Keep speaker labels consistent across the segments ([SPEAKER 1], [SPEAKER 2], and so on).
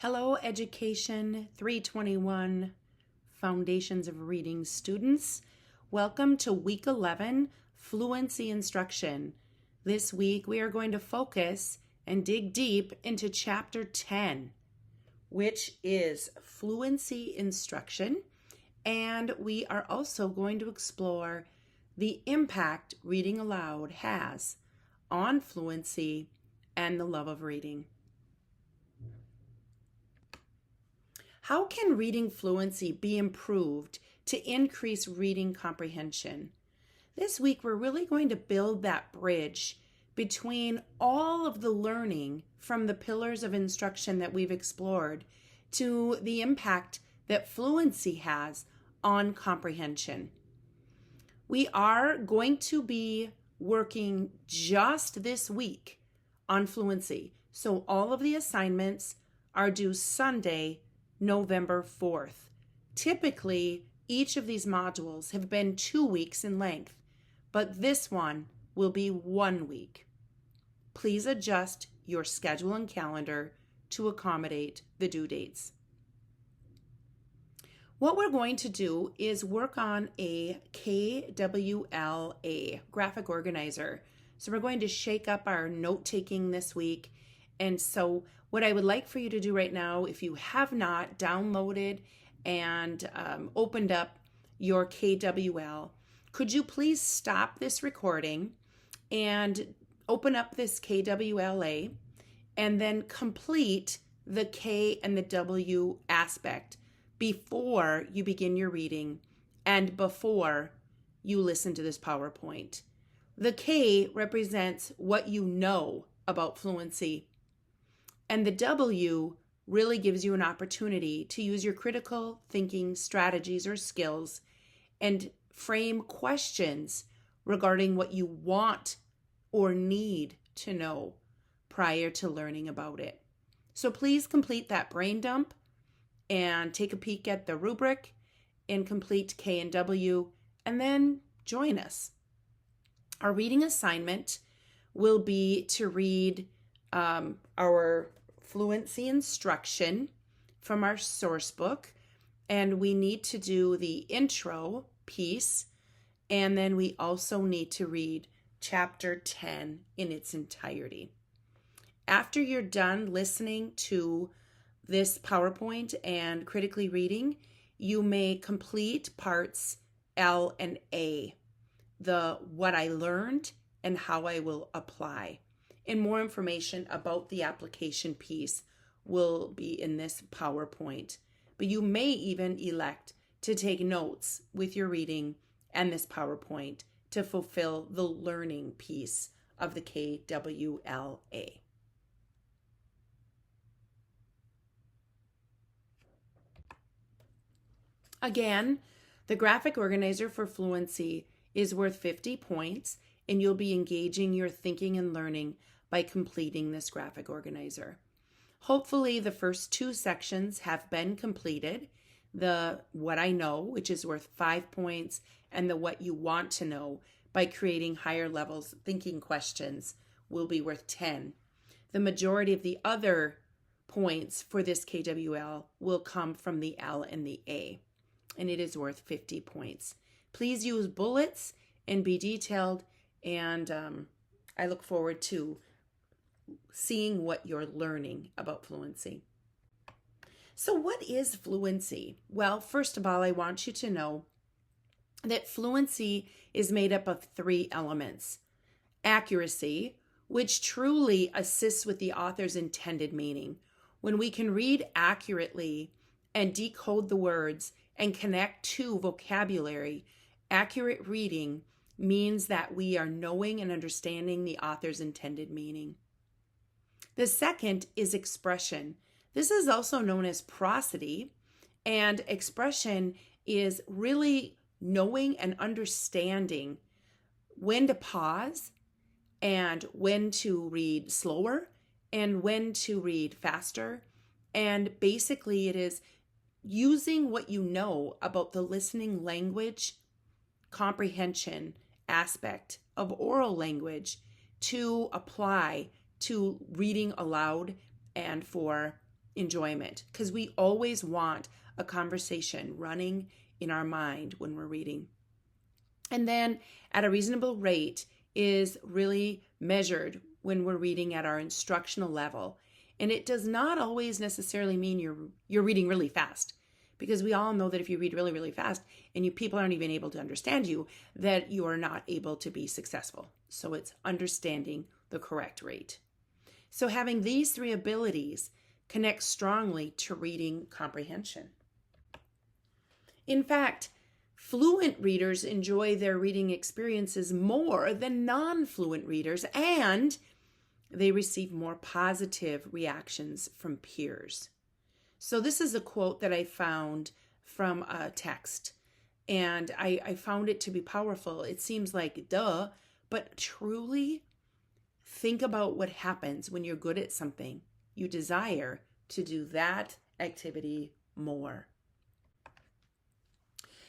[SPEAKER 1] Hello, Education 321 Foundations of Reading students. Welcome to Week 11, Fluency Instruction. This week we are going to focus and dig deep into Chapter 10, which is Fluency Instruction, and we are also going to explore the impact reading aloud has on fluency and the love of reading. How can reading fluency be improved to increase reading comprehension? This week, we're really going to build that bridge between all of the learning from the pillars of instruction that we've explored to the impact that fluency has on comprehension. We are going to be working just this week on fluency. So all of the assignments are due Sunday, November 4th. Typically, each of these modules have been 2 weeks in length, but this one will be 1 week. Please adjust your schedule and calendar to accommodate the due dates. What we're going to do is work on a KWLA, graphic organizer. So we're going to shake up our note-taking this week. And so what I would like for you to do right now, if you have not downloaded and opened up your KWL, could you please stop this recording and open up this KWLA and then complete the K and the W aspect before you begin your reading and before you listen to this PowerPoint. The K represents what you know about fluency, and the W really gives you an opportunity to use your critical thinking strategies or skills and frame questions regarding what you want or need to know prior to learning about it. So please complete that brain dump and take a peek at the rubric and complete K and W, and then join us. Our reading assignment will be to read our fluency instruction from our source book, and we need to do the intro piece, and then we also need to read chapter 10 in its entirety. After you're done listening to this PowerPoint and critically reading, you may complete parts L and A, the what I learned and how I will apply. And more information about the application piece will be in this PowerPoint. But you may even elect to take notes with your reading and this PowerPoint to fulfill the learning piece of the KWLA. Again, the graphic organizer for fluency is worth 50 points, and you'll be engaging your thinking and learning by completing this graphic organizer. Hopefully, the first 2 sections have been completed. The what I know, which is worth 5 points, and the what you want to know by creating higher levels thinking questions will be worth 10. The majority of the other points for this KWL will come from the L and the A, and it is worth 50 points. Please use bullets and be detailed, and I look forward to seeing what you're learning about fluency. So what is fluency? Well, first of all, I want you to know that fluency is made up of 3 elements. Accuracy, which truly assists with the author's intended meaning. When we can read accurately and decode the words and connect to vocabulary, accurate reading means that we are knowing and understanding the author's intended meaning. The second is expression. This is also known as prosody, and expression is really knowing and understanding when to pause and when to read slower and when to read faster. And basically it is using what you know about the listening language comprehension aspect of oral language to apply to reading aloud and for enjoyment, because we always want a conversation running in our mind when we're reading. And then at a reasonable rate is really measured when we're reading at our instructional level. And it does not always necessarily mean you're reading really fast, because we all know that if you read really, really fast and people aren't even able to understand you, that you are not able to be successful. So it's understanding the correct rate. So having these three abilities connects strongly to reading comprehension. In fact, fluent readers enjoy their reading experiences more than non-fluent readers, and they receive more positive reactions from peers. So this is a quote that I found from a text, and I found it to be powerful. It seems like duh, but truly think about what happens when you're good at something. You desire to do that activity more.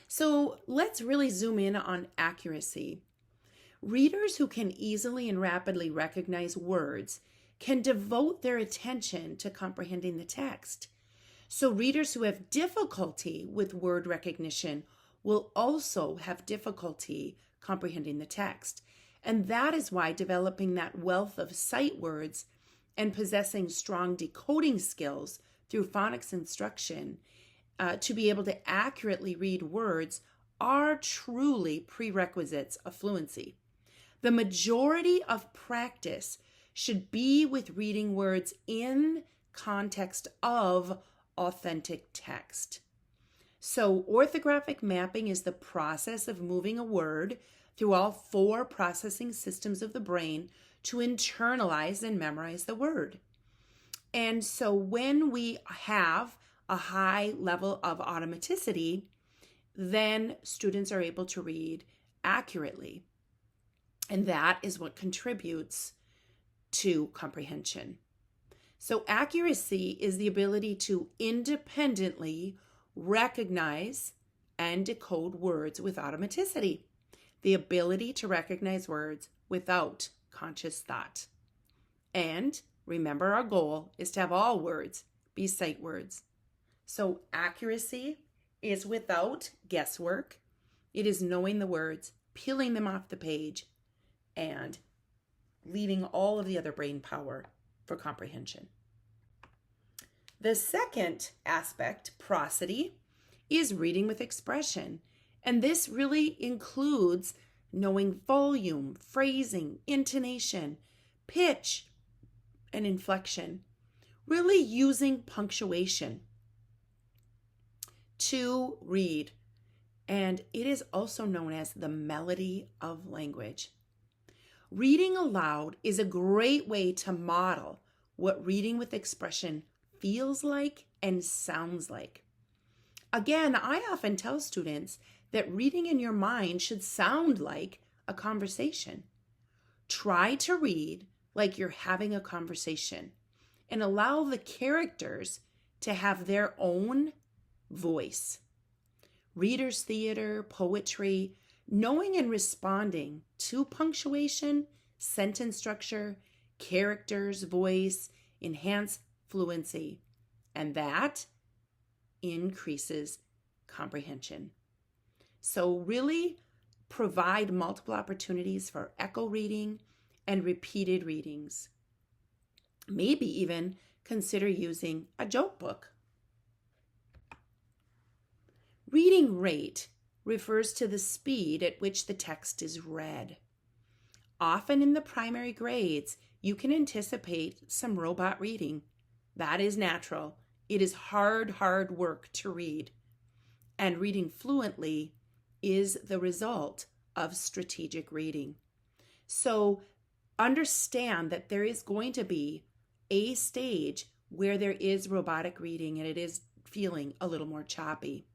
[SPEAKER 1] So let's really zoom in on accuracy. Readers who can easily and rapidly recognize words can devote their attention to comprehending the text. So readers who have difficulty with word recognition will also have difficulty comprehending the text. And that is why developing that wealth of sight words and possessing strong decoding skills through phonics instruction to be able to accurately read words are truly prerequisites of fluency. The majority of practice should be with reading words in context of authentic text. So orthographic mapping is the process of moving a word through all four processing systems of the brain to internalize and memorize the word. And so when we have a high level of automaticity, then students are able to read accurately. And that is what contributes to comprehension. So accuracy is the ability to independently recognize and decode words with automaticity. The ability to recognize words without conscious thought. And remember, our goal is to have all words be sight words. So accuracy is without guesswork. It is knowing the words, peeling them off the page, and leaving all of the other brain power for comprehension. The second aspect, prosody, is reading with expression. And this really includes knowing volume, phrasing, intonation, pitch, and inflection. Really using punctuation to read. And it is also known as the melody of language. Reading aloud is a great way to model what reading with expression feels like and sounds like. Again, I often tell students that reading in your mind should sound like a conversation. Try to read like you're having a conversation and allow the characters to have their own voice. Reader's theater, poetry, knowing and responding to punctuation, sentence structure, characters, voice, enhance fluency, and that increases comprehension. So really provide multiple opportunities for echo reading and repeated readings. Maybe even consider using a joke book. Reading rate refers to the speed at which the text is read. Often in the primary grades, you can anticipate some robot reading. That is natural. It is hard work to read. And reading fluently is the result of strategic reading. So understand that there is going to be a stage where there is robotic reading and it is feeling a little more choppy.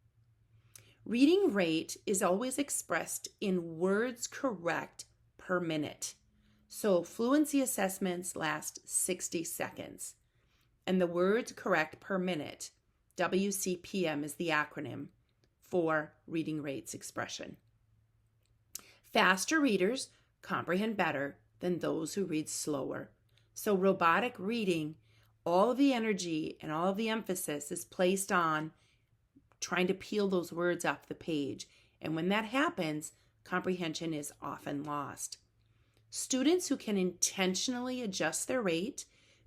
[SPEAKER 1] Reading rate is always expressed in words correct per minute. So fluency assessments last 60 seconds. And the words correct per minute, WCPM is the acronym for reading rates expression. Faster readers comprehend better than those who read slower. So robotic reading all of the energy and all of the emphasis is placed on trying to peel those words off the page. And when that happens, comprehension is often lost. Students who can intentionally adjust their rate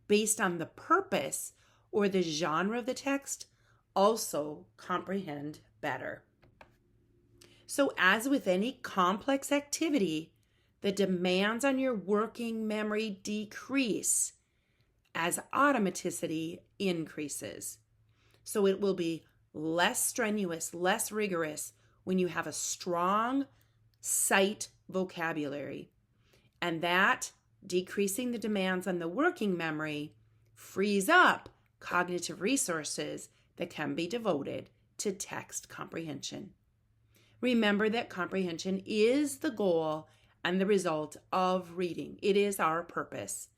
[SPEAKER 1] based on the purpose or the genre of the text also comprehend better. So, as with any complex activity, the demands on your working memory decrease as automaticity increases. So, it will be less strenuous, less rigorous when you have a strong sight vocabulary. And that, decreasing the demands on the working memory, frees up cognitive resources that can be devoted to text comprehension. Remember that comprehension is the goal and the result of reading. It is our purpose.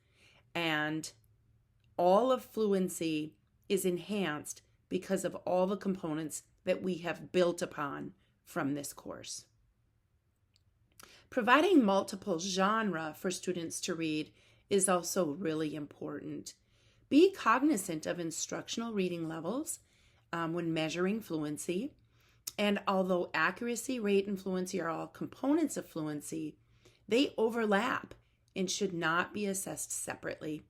[SPEAKER 1] And all of fluency is enhanced because of all the components that we have built upon from this course. Providing multiple genre for students to read is also really important. Be cognizant of instructional reading levels when measuring fluency. And although accuracy, rate, and fluency are all components of fluency, they overlap and should not be assessed separately.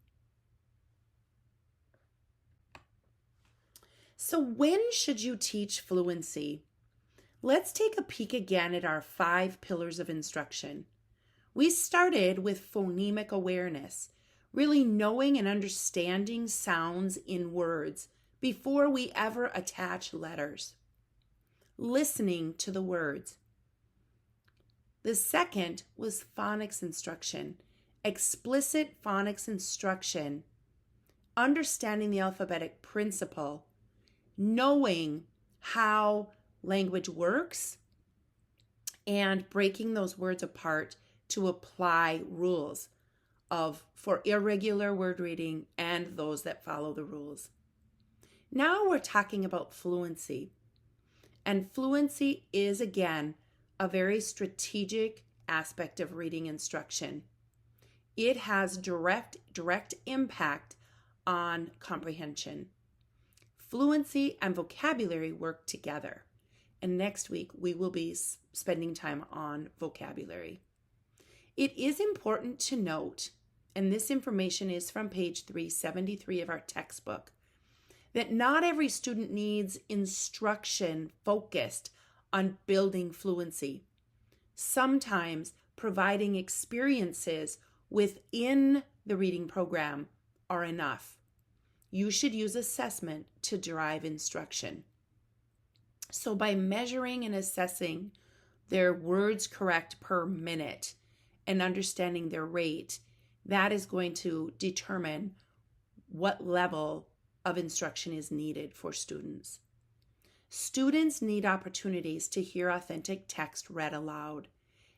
[SPEAKER 1] So when should you teach fluency? Let's take a peek again at our 5 pillars of instruction. We started with phonemic awareness, really knowing and understanding sounds in words before we ever attach letters. Listening to the words. The second was phonics instruction, explicit phonics instruction, understanding the alphabetic principle, knowing how language works, and breaking those words apart to apply rules for irregular word reading and those that follow the rules. Now we're talking about fluency. And fluency is, again, a very strategic aspect of reading instruction. It has direct impact on comprehension. Fluency and vocabulary work together. And next week, we will be spending time on vocabulary. It is important to note, and this information is from page 373 of our textbook, that not every student needs instruction focused on building fluency. Sometimes providing experiences within the reading program are enough. You should use assessment to derive instruction. So by measuring and assessing their words correct per minute and understanding their rate, that is going to determine what level of instruction is needed for students. Students need opportunities to hear authentic text read aloud,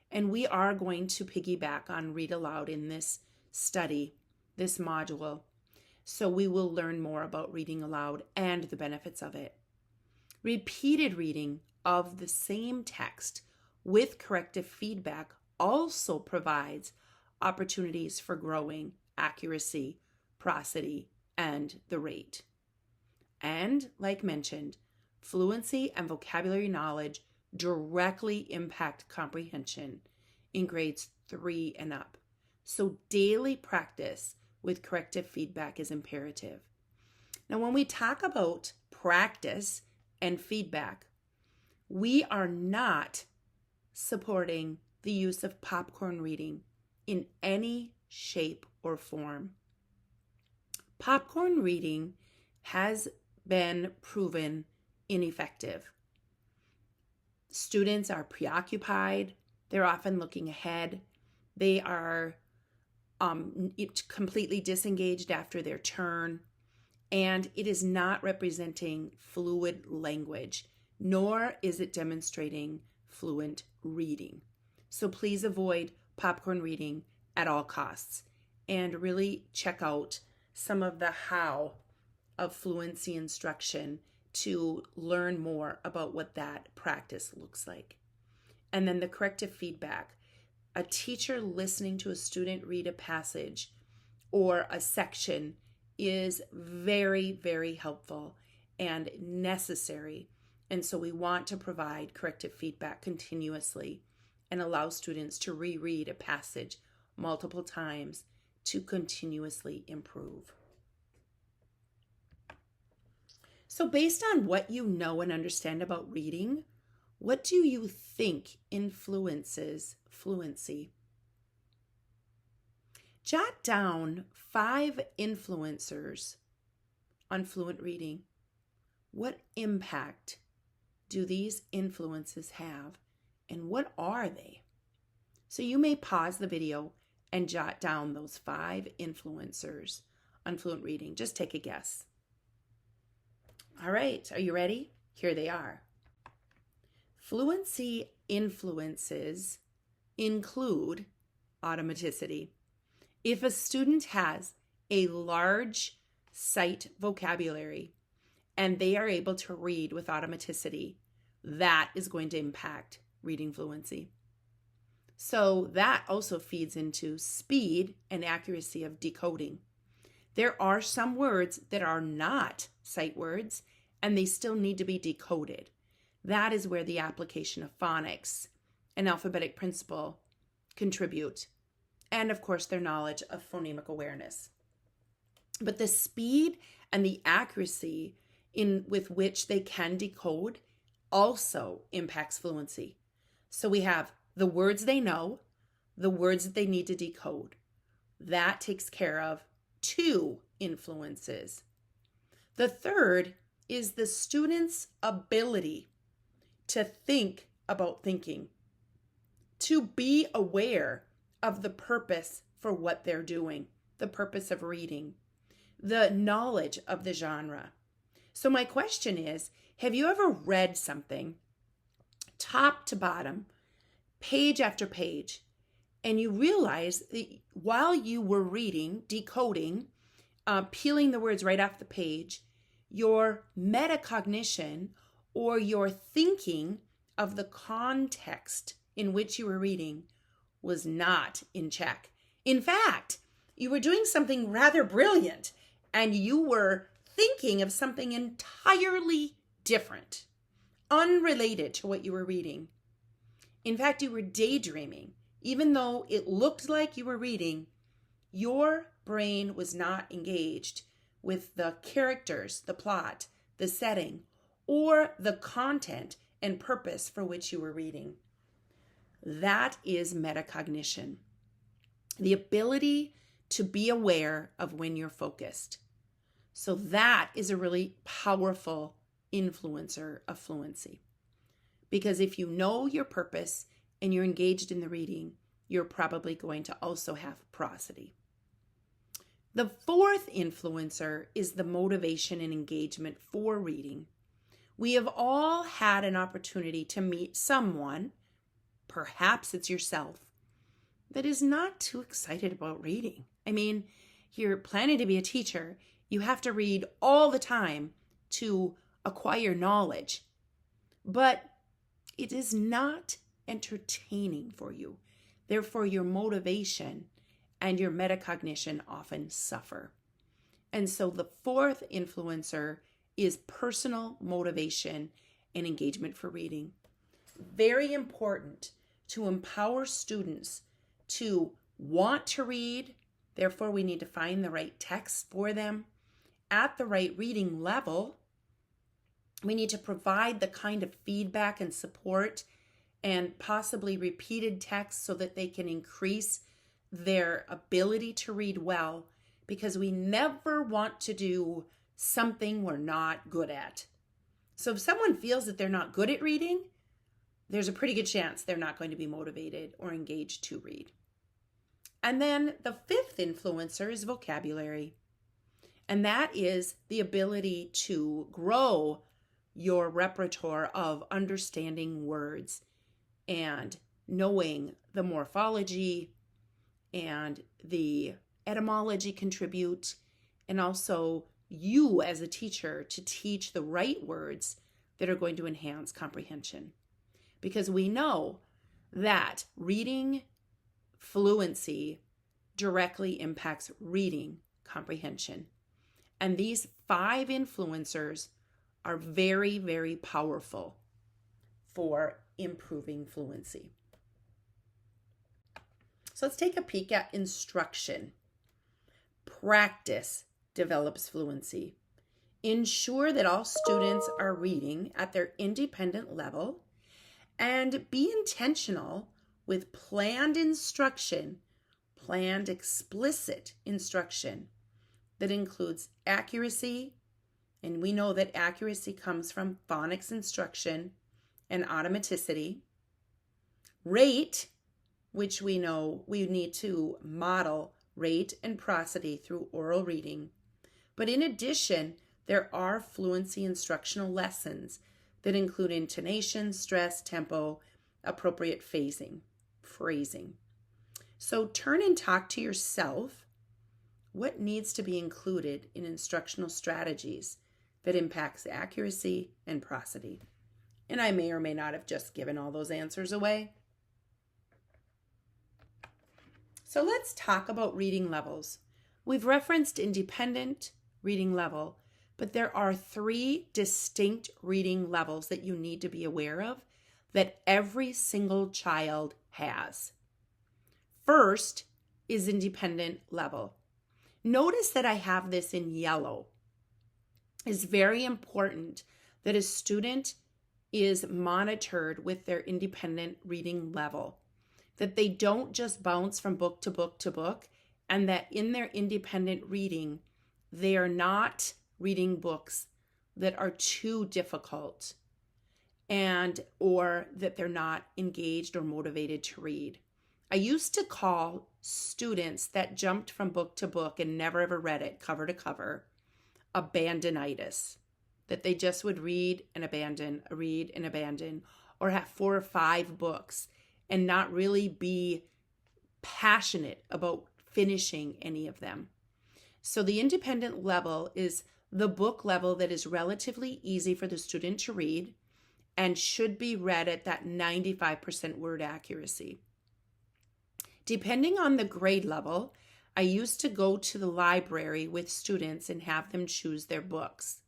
[SPEAKER 1] and we are going to piggyback on read aloud in this study, this module, so we will learn more about reading aloud and the benefits of it. Repeated reading of the same text with corrective feedback also provides opportunities for growing accuracy, prosody, and the rate. And, like mentioned, fluency and vocabulary knowledge directly impact comprehension in grades 3 and up. So daily practice with corrective feedback is imperative. Now, when we talk about practice and feedback, we are not supporting the use of popcorn reading in any shape or form. Popcorn reading has been proven ineffective. Students are preoccupied. They're often looking ahead. They are completely disengaged after their turn. And it is not representing fluid language, nor is it demonstrating fluent reading. So please avoid popcorn reading at all costs and really check out some of the how of fluency instruction to learn more about what that practice looks like. And then the corrective feedback. A teacher listening to a student read a passage or a section is very, very helpful and necessary. And so we want to provide corrective feedback continuously and allow students to reread a passage multiple times to continuously improve. So based on what you know and understand about reading, what do you think influences fluency? Jot down 5 influencers on fluent reading. What impact do these influences have, and what are they? So you may pause the video and jot down those 5 influencers on fluent reading. Just take a guess. All right, are you ready? Here they are. Fluency influences include automaticity. If a student has a large sight vocabulary and they are able to read with automaticity, that is going to impact reading fluency. So that also feeds into speed and accuracy of decoding. There are some words that are not sight words and they still need to be decoded. That is where the application of phonics and alphabetic principle contribute. And of course, their knowledge of phonemic awareness. But the speed and the accuracy with which they can decode also impacts fluency. So we have the words they know, the words that they need to decode. That takes care of 2 influences. The third is the student's ability to think about thinking, to be aware of the purpose for what they're doing, the purpose of reading, the knowledge of the genre. So my question is, have you ever read something top to bottom, page after page, and you realize that while you were reading, decoding, peeling the words right off the page, your metacognition or your thinking of the context in which you were reading was not in check. In fact, you were doing something rather brilliant and you were thinking of something entirely different, unrelated to what you were reading. In fact, you were daydreaming. Even though it looked like you were reading, your brain was not engaged with the characters, the plot, the setting, or the content and purpose for which you were reading. That is metacognition, the ability to be aware of when you're focused. So that is a really powerful influencer of fluency. Because if you know your purpose and you're engaged in the reading, you're probably going to also have prosody. The 4th influencer is the motivation and engagement for reading. We have all had an opportunity to meet someone, perhaps it's yourself, that is not too excited about reading. I mean, you're planning to be a teacher. You have to read all the time to acquire knowledge. But it is not entertaining for you. Therefore, your motivation and your metacognition often suffer. And so the 4th influencer is personal motivation and engagement for reading. Very important to empower students to want to read. Therefore, we need to find the right text for them at the right reading level. We need to provide the kind of feedback and support and possibly repeated text so that they can increase their ability to read well, because we never want to do something we're not good at. So if someone feels that they're not good at reading, there's a pretty good chance they're not going to be motivated or engaged to read. And then the 5th influencer is vocabulary. And that is the ability to grow your repertoire of understanding words and knowing the morphology and the etymology contribute, and also you as a teacher to teach the right words that are going to enhance comprehension. Because we know that reading fluency directly impacts reading comprehension. And these 5 influencers are very, very powerful for improving fluency. So let's take a peek at instruction. Practice develops fluency. Ensure that all students are reading at their independent level, and be intentional with planned instruction, planned explicit instruction that includes accuracy, and we know that accuracy comes from phonics instruction and automaticity, rate, which we know we need to model rate and prosody through oral reading. But in addition, there are fluency instructional lessons that include intonation, stress, tempo, appropriate phrasing. So turn and talk to yourself. What needs to be included in instructional strategies that impacts accuracy and prosody? And I may or may not have just given all those answers away. So let's talk about reading levels. We've referenced independent reading level, but there are 3 distinct reading levels that you need to be aware of that every single child has. First is independent level. Notice that I have this in yellow. It's very important that a student is monitored with their independent reading level, that they don't just bounce from book to book to book, and that in their independent reading, they are not reading books that are too difficult or that they're not engaged or motivated to read. I used to call students that jumped from book to book and never ever read it cover to cover abandonitis, that they just would read and abandon, or have 4 or 5 books and not really be passionate about finishing any of them. So the independent level is the book level that is relatively easy for the student to read and should be read at that 95% word accuracy. Depending on the grade level, I used to go to the library with students and have them choose their books.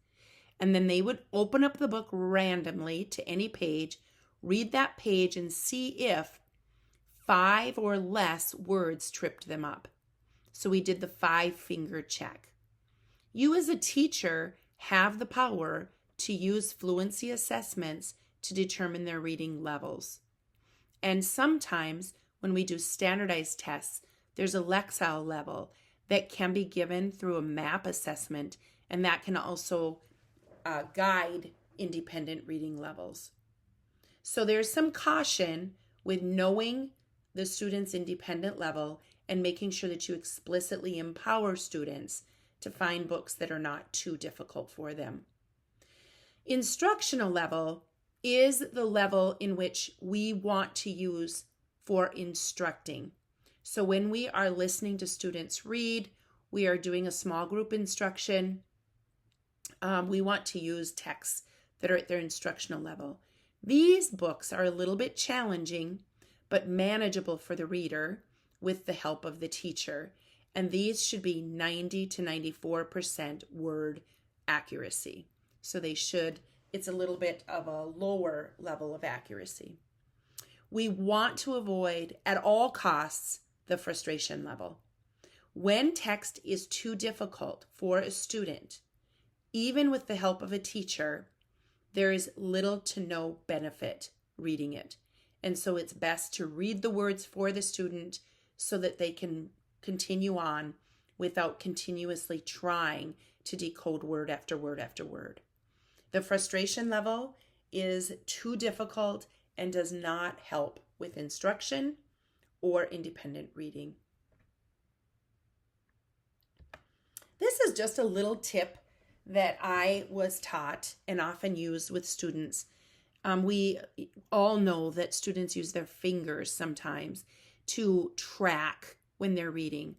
[SPEAKER 1] And then they would open up the book randomly to any page, read that page, and see if 5 or less words tripped them up. So we did the 5-finger check. You as a teacher have the power to use fluency assessments to determine their reading levels. And sometimes when we do standardized tests, there's a Lexile level that can be given through a MAP assessment, and that can also guide independent reading levels. So there's some caution with knowing the student's independent level and making sure that you explicitly empower students to find books that are not too difficult for them. Instructional level is the level in which we want to use for instructing. So when we are listening to students read, we are doing a small group instruction, we want to use texts that are at their instructional level. These books are a little bit challenging, but manageable for the reader with the help of the teacher. And these should be 90 to 94% word accuracy. So it's a little bit of a lower level of accuracy. We want to avoid at all costs the frustration level. When text is too difficult for a student, even with the help of a teacher, there is little to no benefit reading it. And so it's best to read the words for the student so that they can continue on without continuously trying to decode word after word after word. The frustration level is too difficult and does not help with instruction or independent reading. This is just a little tip that I was taught and often use with students. We all know that students use their fingers sometimes to track when they're reading.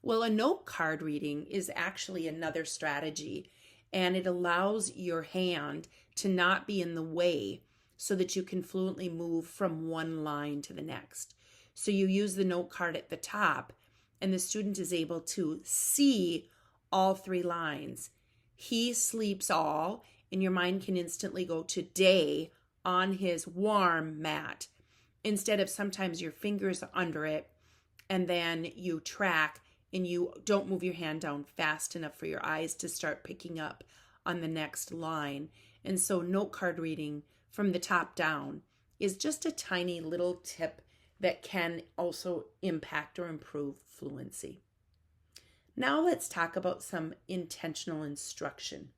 [SPEAKER 1] Well, a note card reading is actually another strategy, and it allows your hand to not be in the way so that you can fluently move from one line to the next. So you use the note card at the top, and the student is able to see all 3 lines. He sleeps all, and your mind can instantly go to day on his warm mat, instead of sometimes your fingers under it, and then you track and you don't move your hand down fast enough for your eyes to start picking up on the next line. And so note card reading from the top down is just a tiny little tip that can also impact or improve fluency. Now let's talk about some intentional instruction.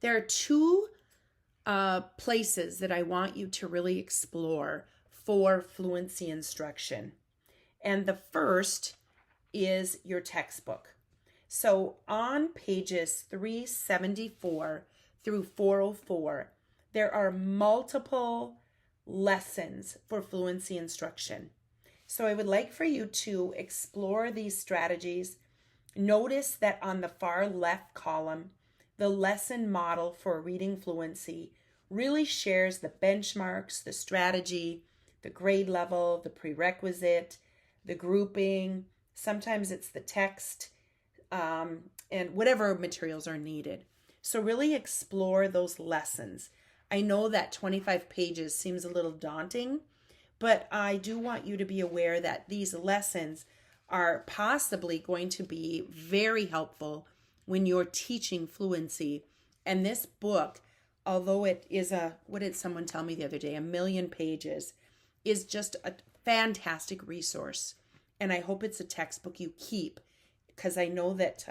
[SPEAKER 1] There are 2 places that I want you to really explore for fluency instruction. And the first is your textbook. So on pages 374 through 404, there are multiple lessons for fluency instruction. So I would like for you to explore these strategies. Notice that on the far left column, the lesson model for reading fluency really shares the benchmarks, the strategy, the grade level, the prerequisite, the grouping. Sometimes it's the text, and whatever materials are needed. So really explore those lessons. I know that 25 pages seems a little daunting, but I do want you to be aware that these lessons are possibly going to be very helpful when you're teaching fluency. And this book, although it is what did someone tell me the other day, 1,000,000 pages, is just a fantastic resource. And I hope it's a textbook you keep, because I know that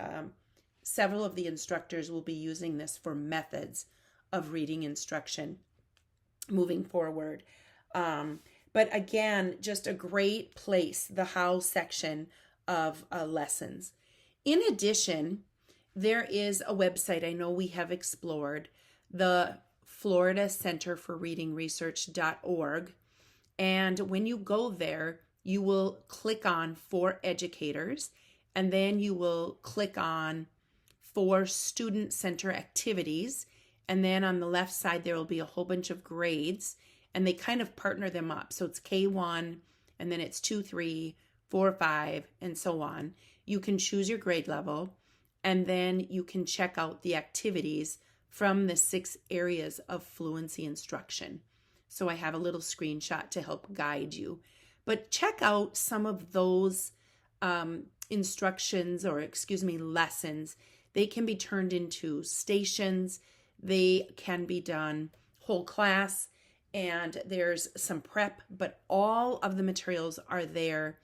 [SPEAKER 1] several of the instructors will be using this for methods of reading instruction moving forward. But again, just a great place, the how section of lessons. In addition, there is a website I know we have explored, the Florida Center for Reading Research.org. And when you go there, you will click on For Educators, and then you will click on For Student Center Activities. And then on the left side, there will be a whole bunch of grades, and they kind of partner them up. So it's K1, and then it's 2, 3, 4, 5, and so on. You can choose your grade level, and then you can check out the activities from the 6 areas of fluency instruction. So I have a little screenshot to help guide you. But check out some of those lessons. They can be turned into stations. They can be done whole class, and there's some prep, but all of the materials are there,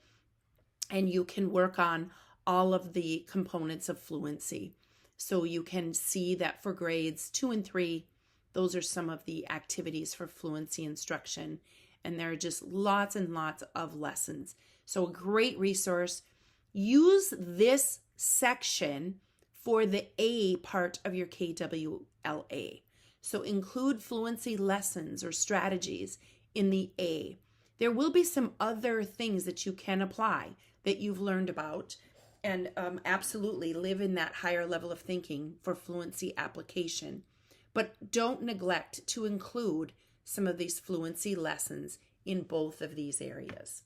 [SPEAKER 1] and you can work on all of the components of fluency. So you can see that for grades 2 and 3, those are some of the activities for fluency instruction, and there are just lots and lots of lessons. So a great resource. Use this section for the A part of your KWLA. So include fluency lessons or strategies in the A. There will be some other things that you can apply that you've learned about, and absolutely live in that higher level of thinking for fluency application. But don't neglect to include some of these fluency lessons in both of these areas.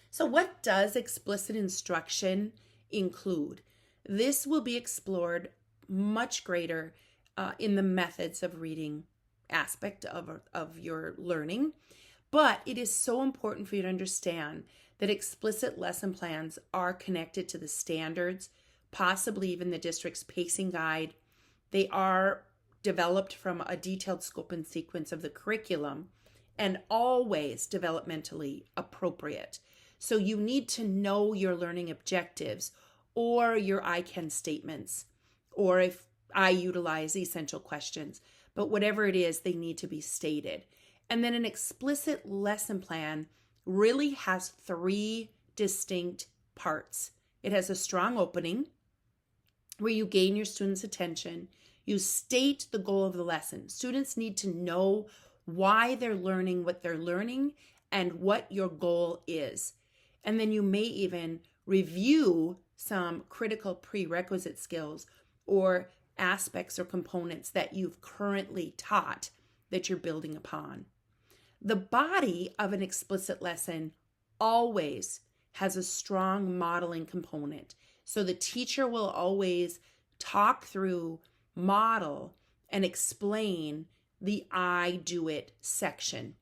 [SPEAKER 1] So what does explicit instruction include? This will be explored much greater in the methods of reading aspect of your learning. But it is so important for you to understand that explicit lesson plans are connected to the standards, possibly even the district's pacing guide. They are developed from a detailed scope and sequence of the curriculum, and always developmentally appropriate. So you need to know your learning objectives or your I can statements, or if I utilize essential questions, but whatever it is, they need to be stated. And then an explicit lesson plan really has 3 distinct parts. It has a strong opening where you gain your students' attention. You state the goal of the lesson. Students need to know why they're learning what they're learning and what your goal is. And then you may even review some critical prerequisite skills or aspects or components that you've currently taught that you're building upon. The body of an explicit lesson always has a strong modeling component. So the teacher will always talk through, model, and explain the I do it section.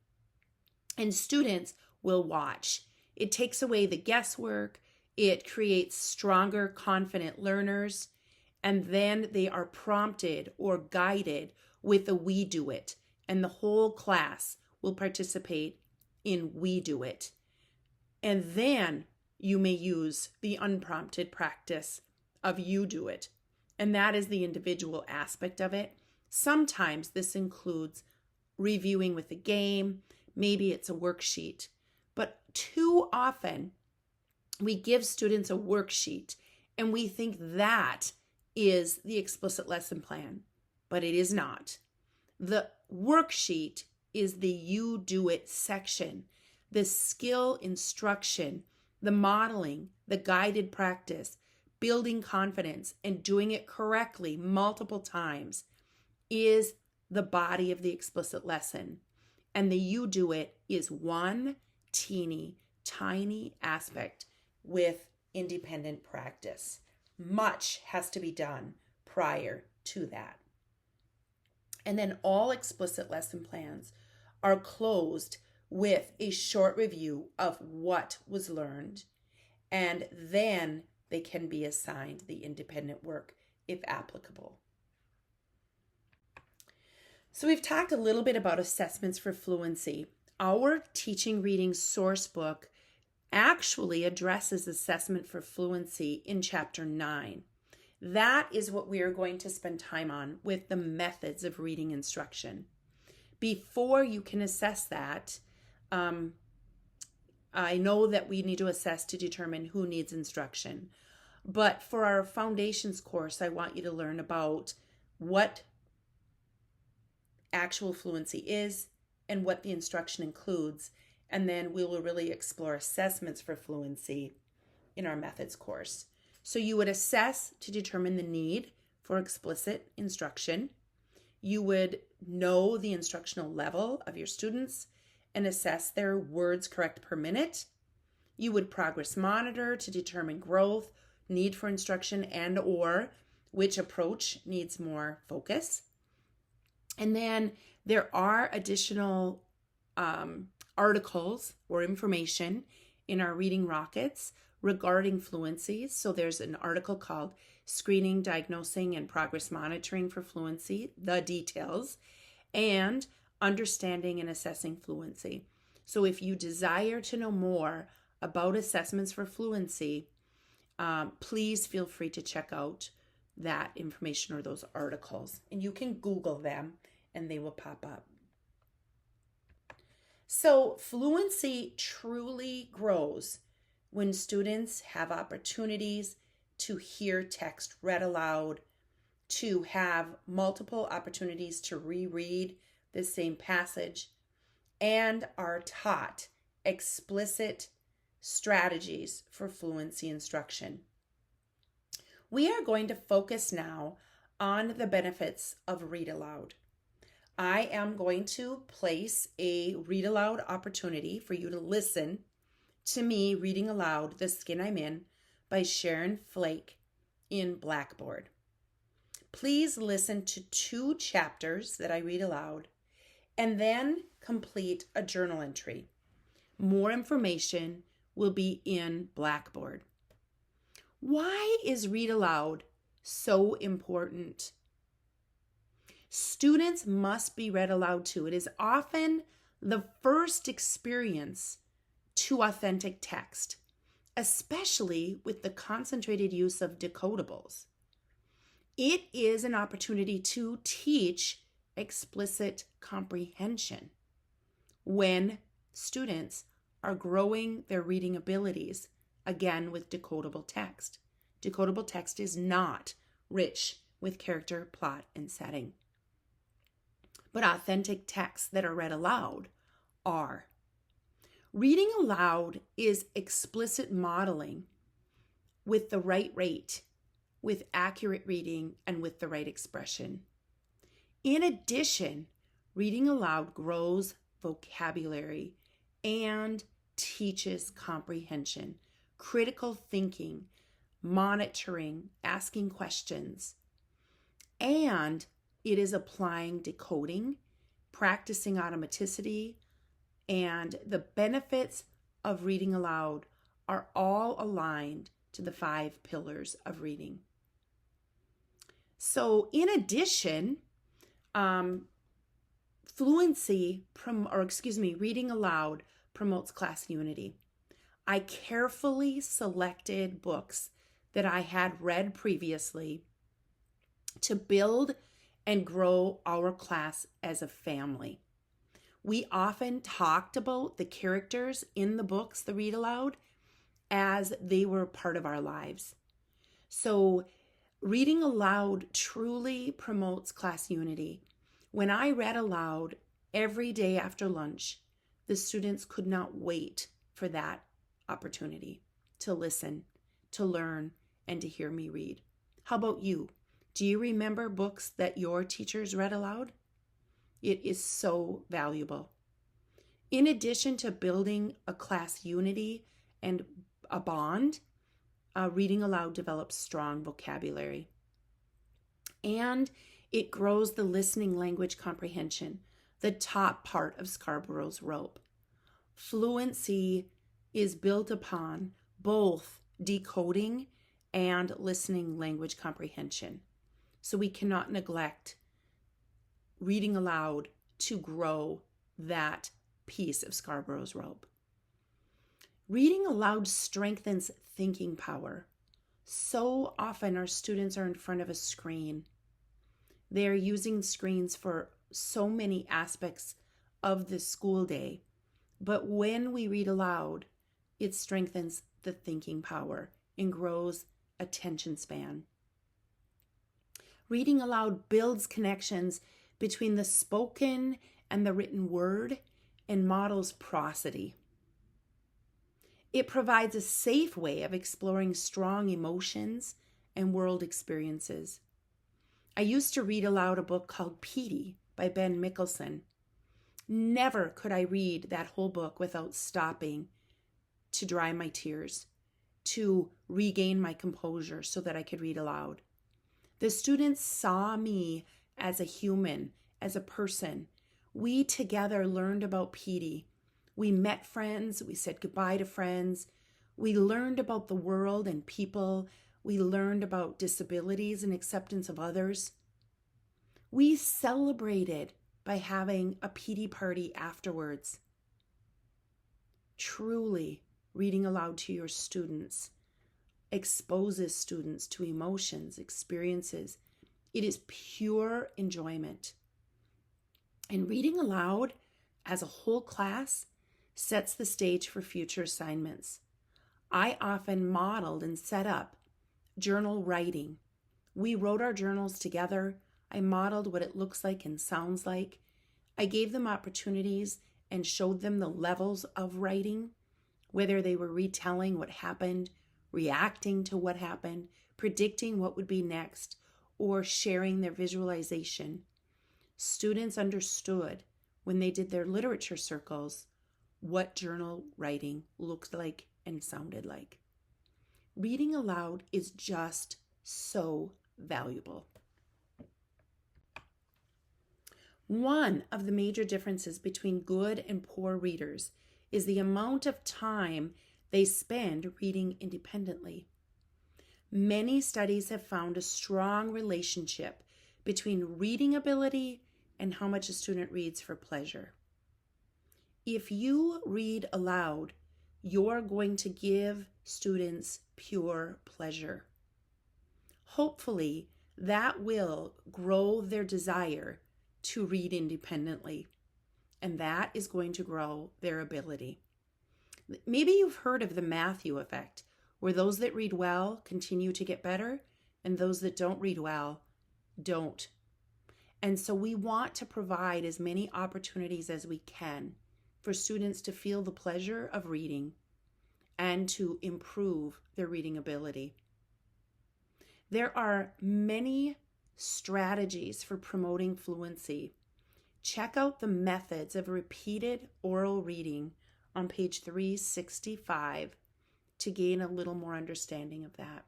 [SPEAKER 1] And students will watch. It takes away the guesswork. It creates stronger, confident learners. And then they are prompted or guided with a we do it. And the whole class will participate in we do it. And then you may use the unprompted practice of you do it. And that is the individual aspect of it. Sometimes this includes reviewing with a game. Maybe it's a worksheet. But too often we give students a worksheet and we think that is the explicit lesson plan, but it is not. The worksheet is the you do it section, the skill instruction, the modeling, the guided practice, building confidence, and doing it correctly multiple times is the body of the explicit lesson. And the you do it is one teeny, tiny aspect with independent practice. Much has to be done prior to that. And then all explicit lesson plans are closed with a short review of what was learned, and then they can be assigned the independent work if applicable. So we've talked a little bit about assessments for fluency. Our teaching reading source book actually addresses assessment for fluency in chapter 9. That is what we are going to spend time on with the methods of reading instruction. Before you can assess that, I know that we need to assess to determine who needs instruction. But for our foundations course, I want you to learn about what actual fluency is and what the instruction includes. And then we will really explore assessments for fluency in our methods course. So you would assess to determine the need for explicit instruction. You would know the instructional level of your students and assess their words correct per minute. You would progress monitor to determine growth, need for instruction, and or which approach needs more focus. And then there are additional articles or information in our Reading Rockets regarding fluency. So there's an article called Screening, Diagnosing, and Progress Monitoring for Fluency, the details, and Understanding and Assessing Fluency. So if you desire to know more about assessments for fluency, please feel free to check out that information or those articles. And you can Google them and they will pop up. So fluency truly grows when students have opportunities to hear text read aloud, to have multiple opportunities to reread the same passage, and are taught explicit strategies for fluency instruction. We are going to focus now on the benefits of read aloud. I am going to place a read aloud opportunity for you to listen to me reading aloud The Skin I'm In by Sharon Flake in Blackboard. Please listen to 2 chapters that I read aloud and then complete a journal entry. More information will be in Blackboard. Why is read aloud so important? Students must be read aloud to. It is often the first experience to authentic text, especially with the concentrated use of decodables. It is an opportunity to teach explicit comprehension when students are growing their reading abilities, again with decodable text. Decodable text is not rich with character, plot, and setting. But authentic texts that are read aloud are. Reading aloud is explicit modeling with the right rate, with accurate reading, and with the right expression. In addition, reading aloud grows vocabulary and teaches comprehension, critical thinking, monitoring, asking questions. And it is applying decoding, practicing automaticity, and the benefits of reading aloud are all aligned to the 5 pillars of reading. So in addition, reading aloud promotes class unity. I carefully selected books that I had read previously to build and grow our class as a family. We often talked about the characters in the books, the read aloud, as they were part of our lives. So reading aloud truly promotes class unity. When I read aloud every day after lunch, the students could not wait for that opportunity to listen, to learn, and to hear me read. How about you? Do you remember books that your teachers read aloud? It is so valuable. In addition to building a class unity and a bond, reading aloud develops strong vocabulary. And it grows the listening language comprehension, the top part of Scarborough's rope. Fluency is built upon both decoding and listening language comprehension. So we cannot neglect reading aloud to grow that piece of Scarborough's rope. Reading aloud strengthens thinking power. So often our students are in front of a screen. They are using screens for so many aspects of the school day. But when we read aloud, it strengthens the thinking power and grows attention span. Reading aloud builds connections between the spoken and the written word and models prosody. It provides a safe way of exploring strong emotions and world experiences. I used to read aloud a book called Petey by Ben Mickelson. Never could I read that whole book without stopping to dry my tears, to regain my composure so that I could read aloud. The students saw me as a human, as a person. We together learned about Petey. We met friends. We said goodbye to friends. We learned about the world and people. We learned about disabilities and acceptance of others. We celebrated by having a Petey party afterwards. Truly, reading aloud to your students exposes students to emotions, experiences. It is pure enjoyment. And reading aloud as a whole class sets the stage for future assignments. I often modeled and set up journal writing. We wrote our journals together. I modeled what it looks like and sounds like. I gave them opportunities and showed them the levels of writing, whether they were retelling what happened, reacting to what happened, predicting what would be next, or sharing their visualization. Students understood when they did their literature circles what journal writing looked like and sounded like. Reading aloud is just so valuable. One of the major differences between good and poor readers is the amount of time they spend reading independently. Many studies have found a strong relationship between reading ability and how much a student reads for pleasure. If you read aloud, you're going to give students pure pleasure. Hopefully, that will grow their desire to read independently, and that is going to grow their ability. Maybe you've heard of the Matthew effect, where those that read well continue to get better, and those that don't read well don't. And so we want to provide as many opportunities as we can for students to feel the pleasure of reading and to improve their reading ability. There are many strategies for promoting fluency. Check out the methods of repeated oral reading on page 365 to gain a little more understanding of that.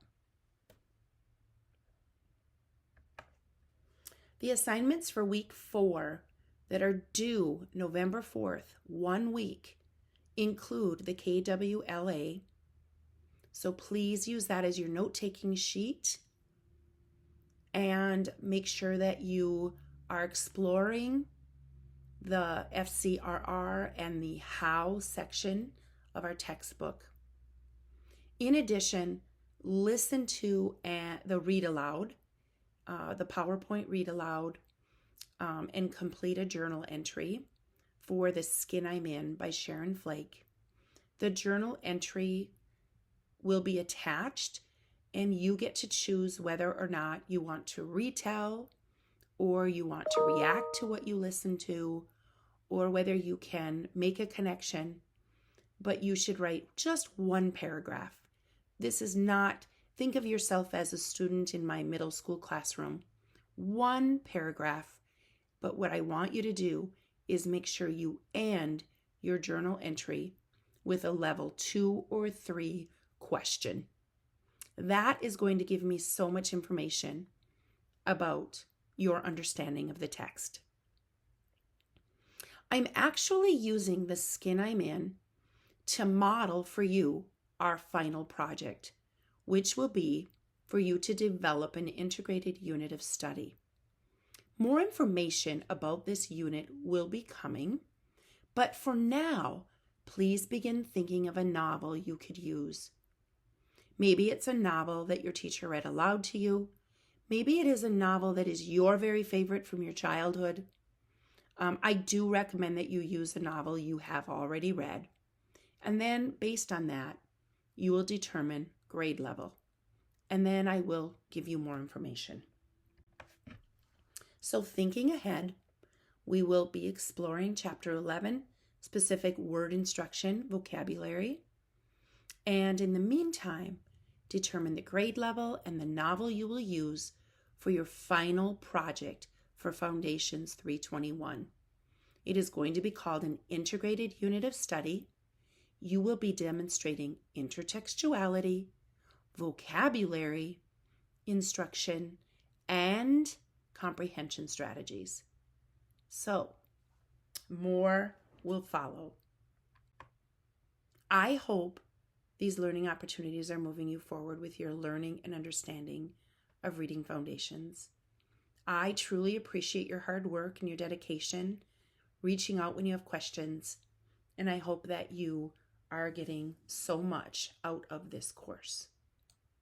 [SPEAKER 1] The assignments for week 4 that are due November 4th, 1 week, include the KWLA. So please use that as your note-taking sheet and make sure that you are exploring the FCRR and the How section of our textbook. In addition, listen to the read aloud, the PowerPoint read aloud, and complete a journal entry for The Skin I'm In by Sharon Flake. The journal entry will be attached, and you get to choose whether or not you want to retell, or you want to react to what you listen to, or whether you can make a connection, but you should write just one paragraph. This is not, think of yourself as a student in my middle school classroom. One paragraph, but what I want you to do is make sure you end your journal entry with a level 2 or 3 question. That is going to give me so much information about your understanding of the text. I'm actually using The Skin I'm In to model for you our final project, which will be for you to develop an integrated unit of study. More information about this unit will be coming, but for now, please begin thinking of a novel you could use. Maybe it's a novel that your teacher read aloud to you. Maybe it is a novel that is your very favorite from your childhood. I do recommend that you use a novel you have already read. And then based on that, you will determine grade level. And then I will give you more information. So thinking ahead, we will be exploring Chapter 11, specific word instruction, vocabulary. And in the meantime, determine the grade level and the novel you will use for your final project for Foundations 321. It is going to be called an integrated unit of study. You will be demonstrating intertextuality, vocabulary, instruction, and comprehension strategies. So, more will follow. I hope these learning opportunities are moving you forward with your learning and understanding of reading foundations. I truly appreciate your hard work and your dedication, reaching out when you have questions, and I hope that you are getting so much out of this course.